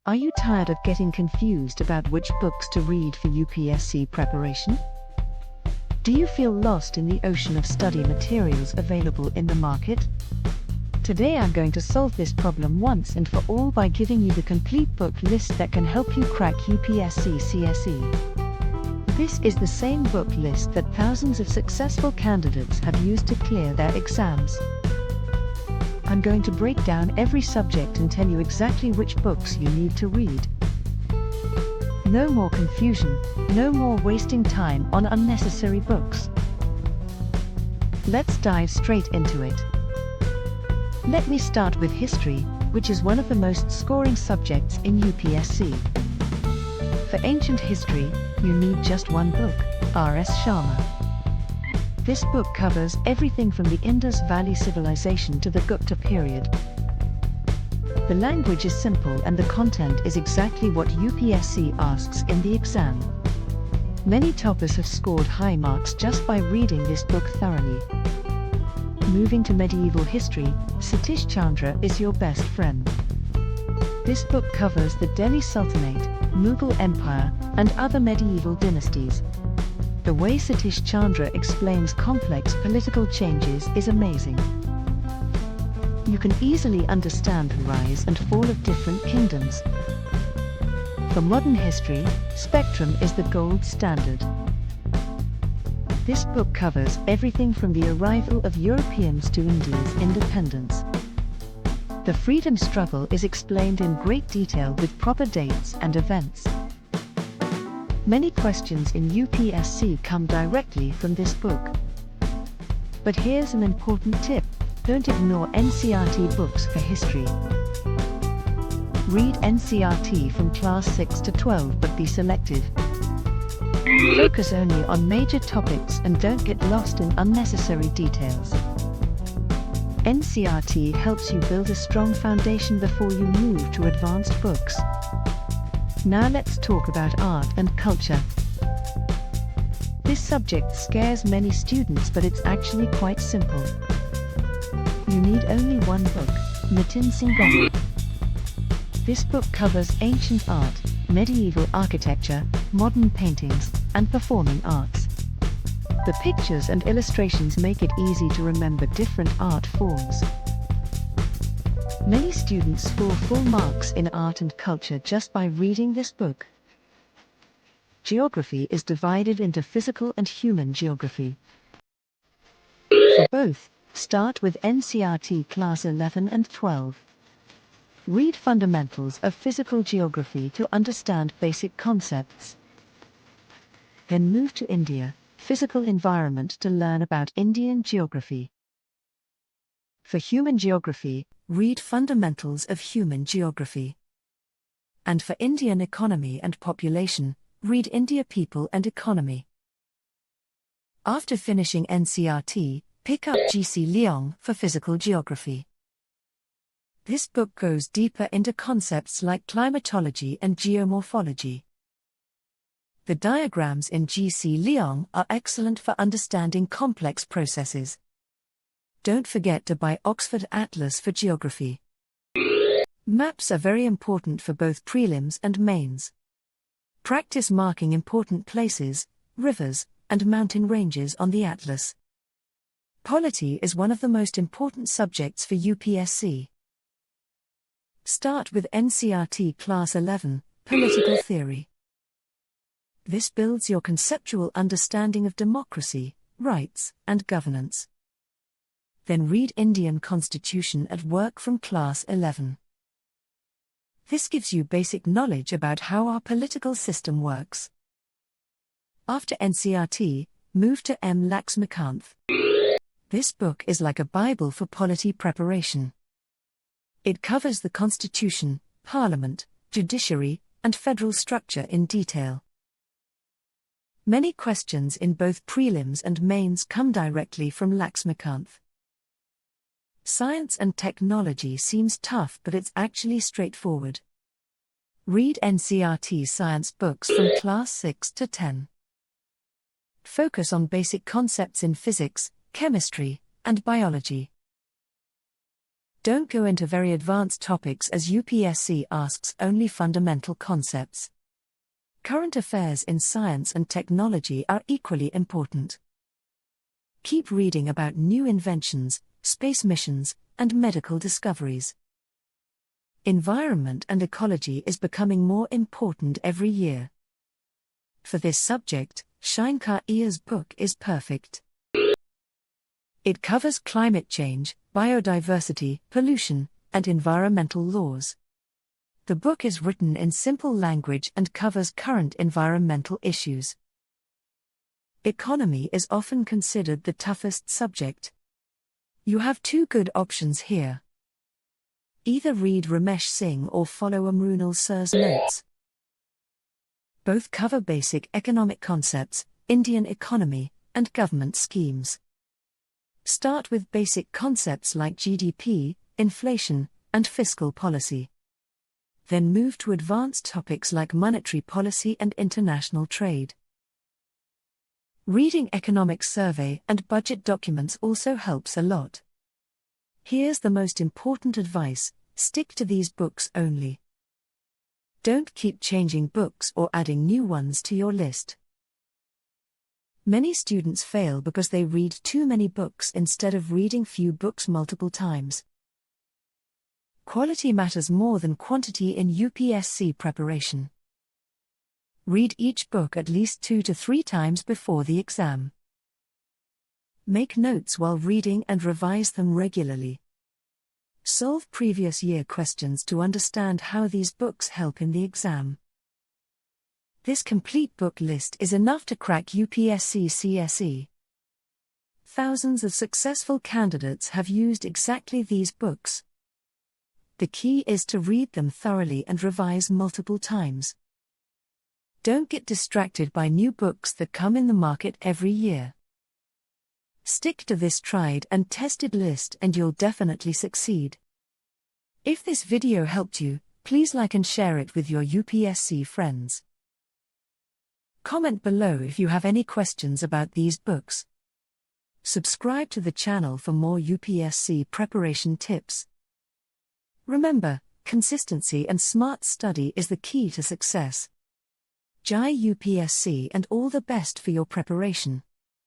Are you tired of getting confused about which books to read for UPSC preparation? Do you feel lost in the ocean of study materials available in the market? Today I'm going to solve this problem once and for all by giving you the complete book list that can help you crack UPSC CSE. This is the same book list that thousands of successful candidates have used to clear their exams. I'm going to break down every subject and tell you exactly which books you need to read. No more confusion, no more wasting time on unnecessary books. Let's dive straight into it. Let me start with history, which is one of the most scoring subjects in UPSC. For ancient history, you need just one book, R.S. Sharma. This book covers everything from the Indus Valley Civilization to the Gupta period. The language is simple and the content is exactly what UPSC asks in the exam. Many toppers have scored high marks just by reading this book thoroughly. Moving to medieval history, Satish Chandra is your best friend. This book covers the Delhi Sultanate, Mughal Empire, and other medieval dynasties. The way Satish Chandra explains complex political changes is amazing. You can easily understand the rise and fall of different kingdoms. For modern history, Spectrum is the gold standard. This book covers everything from the arrival of Europeans to India's independence. The freedom struggle is explained in great detail with proper dates and events. Many questions in UPSC come directly from this book. But here's an important tip: don't ignore NCERT books for history. Read NCERT from class 6 to 12 but be selective. Focus only on major topics and don't get lost in unnecessary details. NCERT helps you build a strong foundation before you move to advanced books. Now let's talk about art and culture. This subject scares many students, but it's actually quite simple. You need only one book, Nitin Singh. This book covers ancient art, medieval architecture, modern paintings, and performing arts. The pictures and illustrations make it easy to remember different art forms. Many students score full marks in art and culture just by reading this book. Geography is divided into physical and human geography. For both, start with NCERT Class 11 and 12. Read fundamentals of physical geography to understand basic concepts. Then move to India, physical environment to learn about Indian geography. For human geography, read fundamentals of human geography. And for Indian economy and population, read India People and Economy. After finishing NCERT, pick up GC Leong for physical geography. This book goes deeper into concepts like climatology and geomorphology. The diagrams in GC Leong are excellent for understanding complex processes. Don't forget to buy Oxford Atlas for geography. Maps are very important for both prelims and mains. Practice marking important places, rivers, and mountain ranges on the atlas. Polity is one of the most important subjects for UPSC. Start with NCERT Class 11, Political Theory. This builds your conceptual understanding of democracy, rights, and governance. Then read Indian Constitution at Work from Class 11. This gives you basic knowledge about how our political system works. After NCERT, move to M. Laxmikanth. This book is like a Bible for polity preparation. It covers the Constitution, Parliament, judiciary, and federal structure in detail. Many questions in both prelims and mains come directly from Laxmikanth. Science and technology seems tough, but it's actually straightforward. Read NCERT science books from class 6 to 10. Focus on basic concepts in physics, chemistry, and biology. Don't go into very advanced topics as UPSC asks only fundamental concepts. Current affairs in science and technology are equally important. Keep reading about new inventions, space missions, and medical discoveries. Environment and ecology is becoming more important every year. For this subject, Mr.IAS book is perfect. It covers climate change, biodiversity, pollution, and environmental laws. The book is written in simple language and covers current environmental issues. Economy is often considered the toughest subject. You have two good options here. Either read Ramesh Singh or follow Amrunal Sir's notes. Both cover basic economic concepts, Indian economy, and government schemes. Start with basic concepts like GDP, inflation, and fiscal policy. Then move to advanced topics like monetary policy and international trade. Reading economic survey and budget documents also helps a lot. Here's the most important advice: stick to these books only. Don't keep changing books or adding new ones to your list. Many students fail because they read too many books instead of reading few books multiple times. Quality matters more than quantity in UPSC preparation. Read each book at least 2 to 3 times before the exam. Make notes while reading and revise them regularly. Solve previous year questions to understand how these books help in the exam. This complete book list is enough to crack UPSC CSE. Thousands of successful candidates have used exactly these books. The key is to read them thoroughly and revise multiple times. Don't get distracted by new books that come in the market every year. Stick to this tried and tested list and you'll definitely succeed. If this video helped you, please like and share it with your UPSC friends. Comment below if you have any questions about these books. Subscribe to the channel for more UPSC preparation tips. Remember, consistency and smart study is the key to success. Jai UPSC and all the best for your preparation.